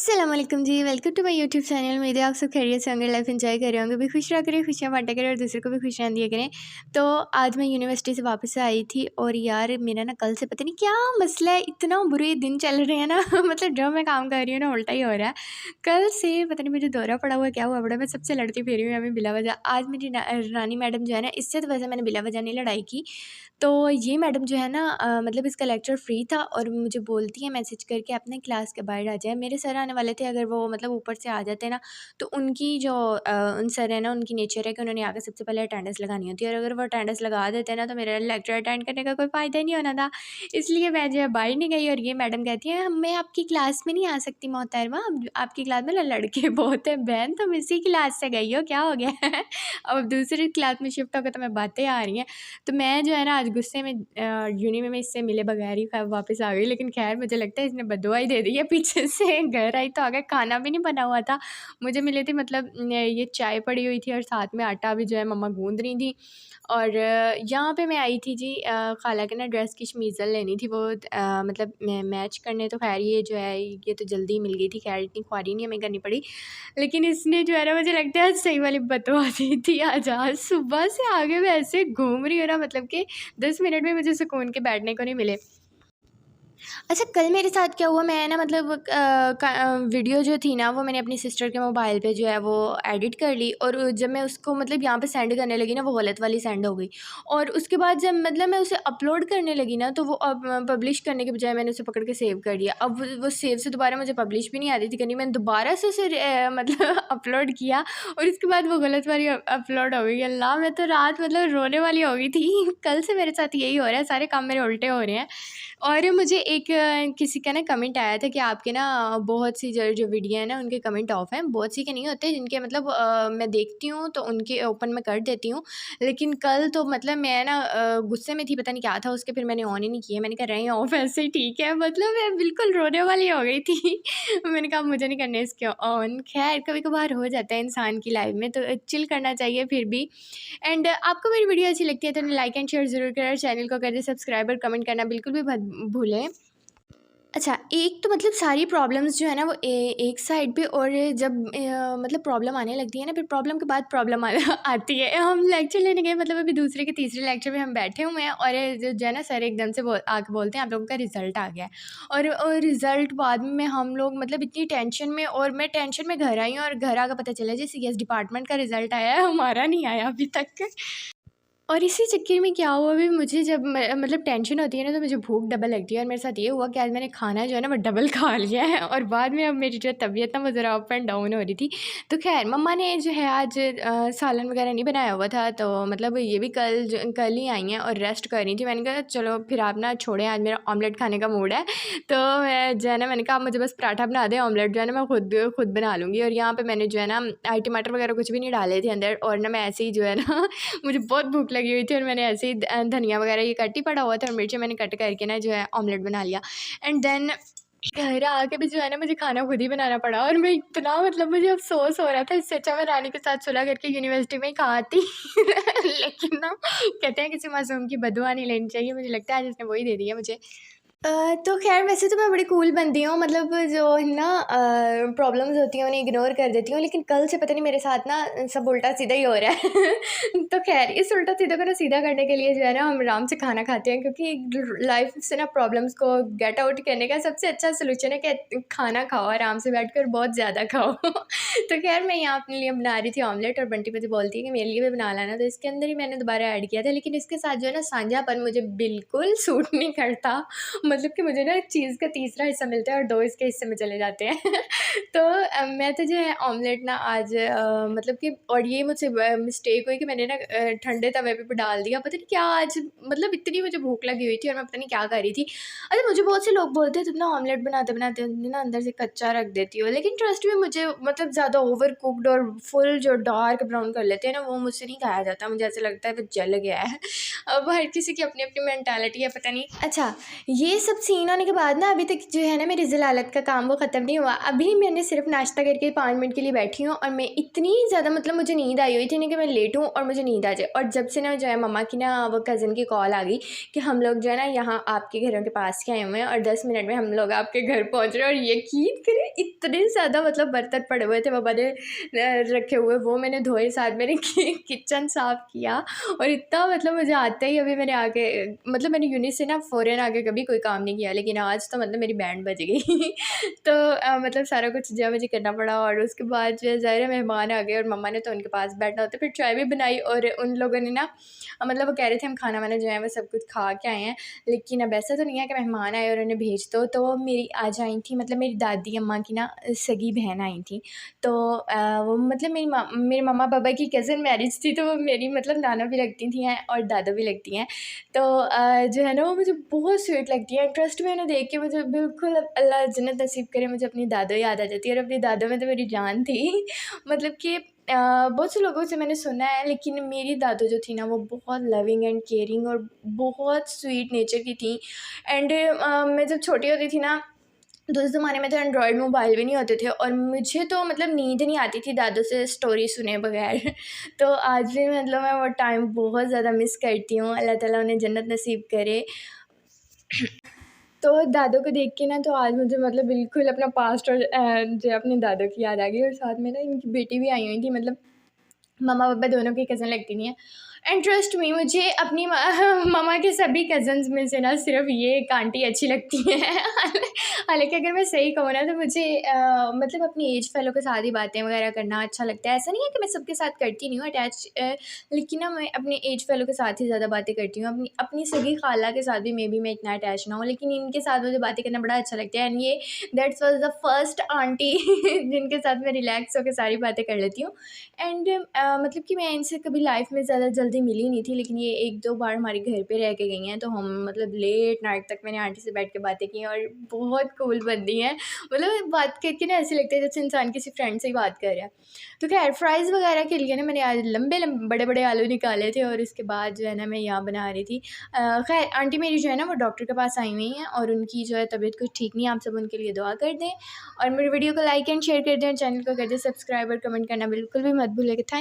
अस्सलामुअलैकुम जी, welcome to my YouTube channel. उम्मीद है आप सब खैरियत से होंगे, लाइफ एंजॉय कर रहे होंगे, भी खुश रहा करें, खुशियाँ बांटा करें और दूसरों को भी खुशियाँ दिया करें। तो आज मैं यूनिवर्सिटी से वापस आई थी और यार मेरा ना कल से पता नहीं क्या मसला है, इतना बुरे दिन चल रहे हैं ना मतलब जो मैं काम कर रही हूँ ना उल्टा ही हो रहा है। कल से पता नहीं मुझे दौरा पड़ा हुआ है, क्या हुआ बड़ा, मैं सबसे लड़ती फिरी हुई अभी बिला वजह। आज मेरी रानी मैडम जो है ना, इससे तो वैसे मैंने बिला वजह नहीं लड़ाई की। तो ये मैडम जो है ना मतलब इसका लेक्चर फ्री था और मुझे बोलती है मैसेज करके अपने क्लास के बाहर आ जाए। मेरे सर आने वाले थे, अगर वो मतलब ऊपर से आ जाते ना तो उनकी जो उन सर है ना, उनकी नेचर है कि उन्होंने आकर सबसे पहले अटेंडेंस लगानी होती है और अगर वो अटेंडेंस लगा देते ना तो मेरा लेक्चर अटेंड करने का कोई फ़ायदा ही नहीं होना था। इसलिए मैं जो है बाहर नहीं गई और ये मैडम कहती है मैं आपकी क्लास में नहीं आ सकती मोहतरमा, आपकी क्लास में लड़के बहुत हैं। बहन तुम इसी क्लास से गई हो, क्या हो गया है अब दूसरी क्लास में शिफ्ट होकर तो मैं बातें आ रही हैं। तो मैं जो है ना आज गुस्से में यूनी में मैं इससे मिले बगैर ही वापस आ गई। लेकिन खैर मुझे लगता है इसने बददुआ ही दे दी है। पीछे से घर आई तो आगे खाना भी नहीं बना हुआ था। मुझे मिली थी मतलब ये चाय पड़ी हुई थी और साथ में आटा भी जो है मम्मा गूँध रही थी। और यहाँ पे मैं आई थी जी खाला के ना ड्रेस की शमीज़ल लेनी थी, वो मतलब मैच करने। तो खैर ये जो है ये तो जल्दी मिल गई थी, खैर इतनी ख्वारी नहीं हमें करनी पड़ी। लेकिन इसने जो है ना मुझे लगता है सही वाली बददुआ दी थी। आज सुबह से आगे मैं ऐसे घूम रही हूँ ना, मतलब कि 10 मिनट में मुझे सुकून के बैठने को नहीं मिले। अच्छा कल मेरे साथ क्या हुआ, मैं ना मतलब वीडियो जो थी ना वो मैंने अपनी सिस्टर के मोबाइल पे जो है वो एडिट कर ली और जब मैं उसको मतलब यहाँ पे सेंड करने लगी ना वो गलत वाली सेंड हो गई। और उसके बाद जब मतलब मैं उसे अपलोड करने लगी ना तो वो अब पब्लिश करने के बजाय मैंने उसे पकड़ के सेव कर दिया। अब वो सेव से दोबारा मुझे पब्लिश भी नहीं आती थी करनी, मैंने दोबारा से उसे मतलब अपलोड किया और इसके बाद वो गलत वाली अपलोड हो गई। अल्लाह मैं तो रात मतलब रोने वाली हो गई थी। कल से मेरे साथ यही हो रहा है, सारे काम मेरे उल्टे हो रहे हैं। और मुझे एक किसी का ना कमेंट आया था कि आपके ना बहुत सी जो वीडियो है ना उनके कमेंट ऑफ हैं। बहुत सी के नहीं होते जिनके मतलब मैं देखती हूँ तो उनके ओपन मैं कर देती हूँ। लेकिन कल तो मतलब मैं ना गुस्से में थी, पता नहीं क्या था उसके, फिर मैंने ऑन ही नहीं किया। मैंने कहा रहे ऑफ ऐसे ही ठीक है, मतलब मैं बिल्कुल रोने वाली हो गई थी। मैंने कहा मुझे नहीं करने इसके ऑन। खैर कभी कभार हो जाता है इंसान की लाइफ में, तो चिल करना चाहिए फिर भी। एंड आपको मेरी वीडियो अच्छी लगती है तो लाइक एंड शेयर ज़रूर करें, चैनल को कर दे सब्सक्राइब और कमेंट करना बिल्कुल भी मत भूलें। अच्छा, एक तो मतलब सारी प्रॉब्लम्स जो है ना वो एक साइड पे, और जब मतलब प्रॉब्लम आने लगती है ना फिर प्रॉब्लम के बाद प्रॉब्लम आती है। हम लेक्चर लेने गए, मतलब अभी दूसरे के तीसरे लेक्चर में हम बैठे हुए हैं और जो है ना सर एकदम से आके बोलते हैं आप लोगों का रिज़ल्ट आ गया है। और रिज़ल्ट बाद में हम लोग मतलब इतनी टेंशन में, और मैं टेंशन में घर आई हूँ और घर आकर पता चला जी CS डिपार्टमेंट का रिज़ल्ट आया है, हमारा नहीं आया अभी तक। और इसी चक्कर में क्या हुआ, अभी मुझे जब मतलब टेंशन होती है ना तो मुझे भूख डबल लगती है और मेरे साथ ये हुआ कि आज मैंने खाना जो है ना वो डबल खा लिया है और बाद में अब मेरी जो तबीयत ना वो ज़रा अप एंड डाउन हो रही थी। तो खैर मम्मा ने जो है आज सालन वगैरह नहीं बनाया हुआ था, तो मतलब ये भी कल ही आई हैं और रेस्ट कर रही थी। मैंने कहा चलो फिर आप ना छोड़ें, आज मेरा ऑमलेट खाने का मूड है। तो मैं जो है ना मैंने कहा आप मुझे बस पराठा बना दें, ऑमलेट जो है ना मैं खुद बना लूँगी। और यहाँ पर मैंने जो है ना टमाटर वगैरह कुछ भी नहीं डाले थे अंदर, और ना मैं ऐसे ही जो है ना मुझे बहुत भूख लगी हुई थी और मैंने ऐसे ही धनिया वगैरह ये कट ही पड़ा हुआ था और मिर्ची मैंने कट करके ना जो है ऑमलेट बना लिया। एंड देन घर आके भी जो है ना मुझे खाना खुद ही बनाना पड़ा और मैं इतना मतलब मुझे अफ़सोस हो रहा था, इससे अच्छा मैं रानी के साथ सुलह करके यूनिवर्सिटी में ही खा आती। लेकिन ना कहते हैं किसी मासूम की बददुआ नहीं लेनी चाहिए, मुझे लगता है आज इसने वही दे दी है मुझे। तो खैर वैसे तो मैं बड़ी कूल बनती हूँ, मतलब जो है ना प्रॉब्लम्स होती हैं उन्हें इग्नोर कर देती हूँ। लेकिन कल से पता नहीं मेरे साथ ना सब उल्टा सीधा ही हो रहा है। तो खैर इस उल्टा सीधा को ना सीधा करने के लिए जो है ना हम आराम से खाना खाते हैं, क्योंकि लाइफ से ना प्रॉब्लम्स को गेट आउट करने का सबसे अच्छा सोल्यूशन है कि खाना खाओ, आराम से बैठ कर बहुत ज़्यादा खाओ। तो खैर मैं यहाँ अपने लिए बना रही थी ऑमलेट और बंटी मुझे बोलती है कि मेरे लिए भी बना लाना, तो इसके अंदर ही मैंने दोबारा ऐड किया था। लेकिन इसके साथ जो है ना साझापन मुझे बिल्कुल सूट नहीं करता, मतलब कि मुझे ना चीज़ का तीसरा हिस्सा मिलता है और 2 इसके हिस्से में चले जाते हैं। तो मैं तो जो है ऑमलेट ना आज मतलब कि, और ये मुझसे मिस्टेक हुई कि मैंने ना ठंडे तवे पे डाल दिया। पता नहीं क्या आज मतलब इतनी मुझे भूख लगी हुई थी और मैं पता नहीं क्या कर रही थी। अच्छा मुझे बहुत से लोग बोलते हैं तुम ना ऑमलेट बनाते-बनाते ना अंदर से कच्चा रख देती हो, लेकिन ट्रस्ट मी मुझे मतलब ज़्यादा ओवर कुक्ड और फुल जो डार्क ब्राउन कर लेते हैं ना वो मुझसे नहीं खाया जाता। मुझे ऐसा लगता है वो जल गया है। अब हर किसी की अपनी-अपनी मेंटालिटी है, पता नहीं। अच्छा ये सब सीन होने के बाद ना अभी तक जो है ना मेरी ज़लालत का काम वो ख़त्म नहीं हुआ। अभी मैंने सिर्फ नाश्ता करके 5 मिनट के लिए बैठी हूँ और मैं इतनी ज़्यादा मतलब मुझे नींद आई हुई थी ना कि मैं लेटूँ और मुझे नींद आ जाए। और जब से ना जो है मम्मा की ना वो कज़न की कॉल आ गई कि हम लोग जो है ना यहाँ आपके घरों के पास के आए हुए हैं और 10 मिनट में हम लोग आपके घर पहुँच रहे हैं। और यकीन करें इतने ज़्यादा मतलब बर्तन पड़े हुए थे मम्मा ने रखे हुए, वो मैंने धोए, साथ मैंने किचन साफ़ किया। और इतना मतलब मुझे आता ही अभी मैंने आके मतलब मैंने यूनिट से ना फ़ौरन आके कभी कोई काम नहीं किया, लेकिन आज तो मतलब मेरी बैंड बज गई। तो मतलब सारा कुछ जो है मुझे करना पड़ा। और उसके बाद जो है ज़ाहिर है मेहमान आ गए और मम्मा ने तो उनके पास बैठना होता है, फिर चाय भी बनाई। और उन लोगों ने ना मतलब वो कह रहे थे हम खाना वाना जो है वो सब कुछ खा के आए हैं, लेकिन अब ऐसा तो नहीं है कि मेहमान आए और उन्हें भेज दो। तो वो मेरी आज आई थी, मतलब मेरी दादी अम्मा की ना सगी बहन आई थी। तो वो मतलब मेरे मम्मा पापा की कज़न मैरिज थी, तो वो मेरी मतलब नाना भी लगती थी हैं और दादा भी लगती हैं। तो जो है ना वो मुझे बहुत स्वीट लगती है। ट्रस्ट में उन्हें देख के मुझे बिल्कुल अल्लाह जन्नत नसीब करे, मुझे अपनी दादो याद आ जाती है। और अपनी दादो में तो मेरी जान थी। मतलब कि बहुत से लोगों से मैंने सुना है, लेकिन मेरी दादो जो थी ना वो बहुत लविंग एंड केयरिंग और बहुत स्वीट नेचर की थी। एंड मैं जब छोटी होती थी ना तो उस ज़माने में तो एंड्रॉयड मोबाइल भी नहीं होते थे और मुझे तो मतलब नींद नहीं आती थी दादू से स्टोरी सुने बगैर। तो आज भी मतलब मैं वो टाइम बहुत ज़्यादा मिस करती हूँ। अल्लाह ताला उन्हें जन्नत नसीब करे। तो दादू को देख के ना तो आज मुझे मतलब बिल्कुल अपना पास्ट और जो है अपने दादू की याद आ गई। और साथ में ना इनकी बेटी भी आई हुई थी, मतलब मम्मा पापा दोनों की कज़न लगती नहीं है। एंड ट्रस्ट मी मुझे अपनी मम्मा के सभी कज़न्स में से ना सिर्फ ये एक आंटी अच्छी लगती है। हालांकि अगर मैं सही कहूँ ना तो मुझे मतलब अपनी एज फेलो के साथ ही बातें वगैरह करना अच्छा लगता है। ऐसा नहीं है कि मैं सबके साथ करती नहीं हूँ अटैच, लेकिन ना मैं अपने एज फेलो के साथ ही ज़्यादा बातें करती हूँ। अपनी अपनी सगी खाला के साथ भी मे बी मैं इतना अटैच ना हूँ, लेकिन इनके साथ मुझे बातें करना बड़ा अच्छा लगता है। एंड ये that's was the first aunty जिनके साथ मैं रिलैक्स होकर सारी बातें कर लेती हूँ। एंड मतलब कि मैं इनसे कभी लाइफ में ज़्यादा जल्दी मिली नहीं थी, लेकिन ये 1-2 बार हमारे घर पे रह के गई हैं, तो हम मतलब लेट नाइट तक मैंने आंटी से बैठ के बातें की हैं और बहुत कूल बंदी हैं। मतलब बात करके ना ऐसे लगता है जैसे इंसान किसी फ्रेंड से ही बात कर रहा है। तो खैर फ्राइज़ वगैरह के लिए ना मैंने आज लंबे-लंबे बड़े-बड़े आलू निकाले थे और इसके बाद जो है ना मैं यहाँ बना रही थी। खैर आंटी मेरी जो है ना वो डॉक्टर के पास आई हुई हैं और उनकी जो है तबीयत कुछ ठीक नहीं है, आप सब उनके लिए दुआ कर दें। और मेरी वीडियो को लाइक एंड शेयर कर दें और चैनल को कर दें सब्सक्राइब और कमेंट करना बिल्कुल भी मत भूलिएगा।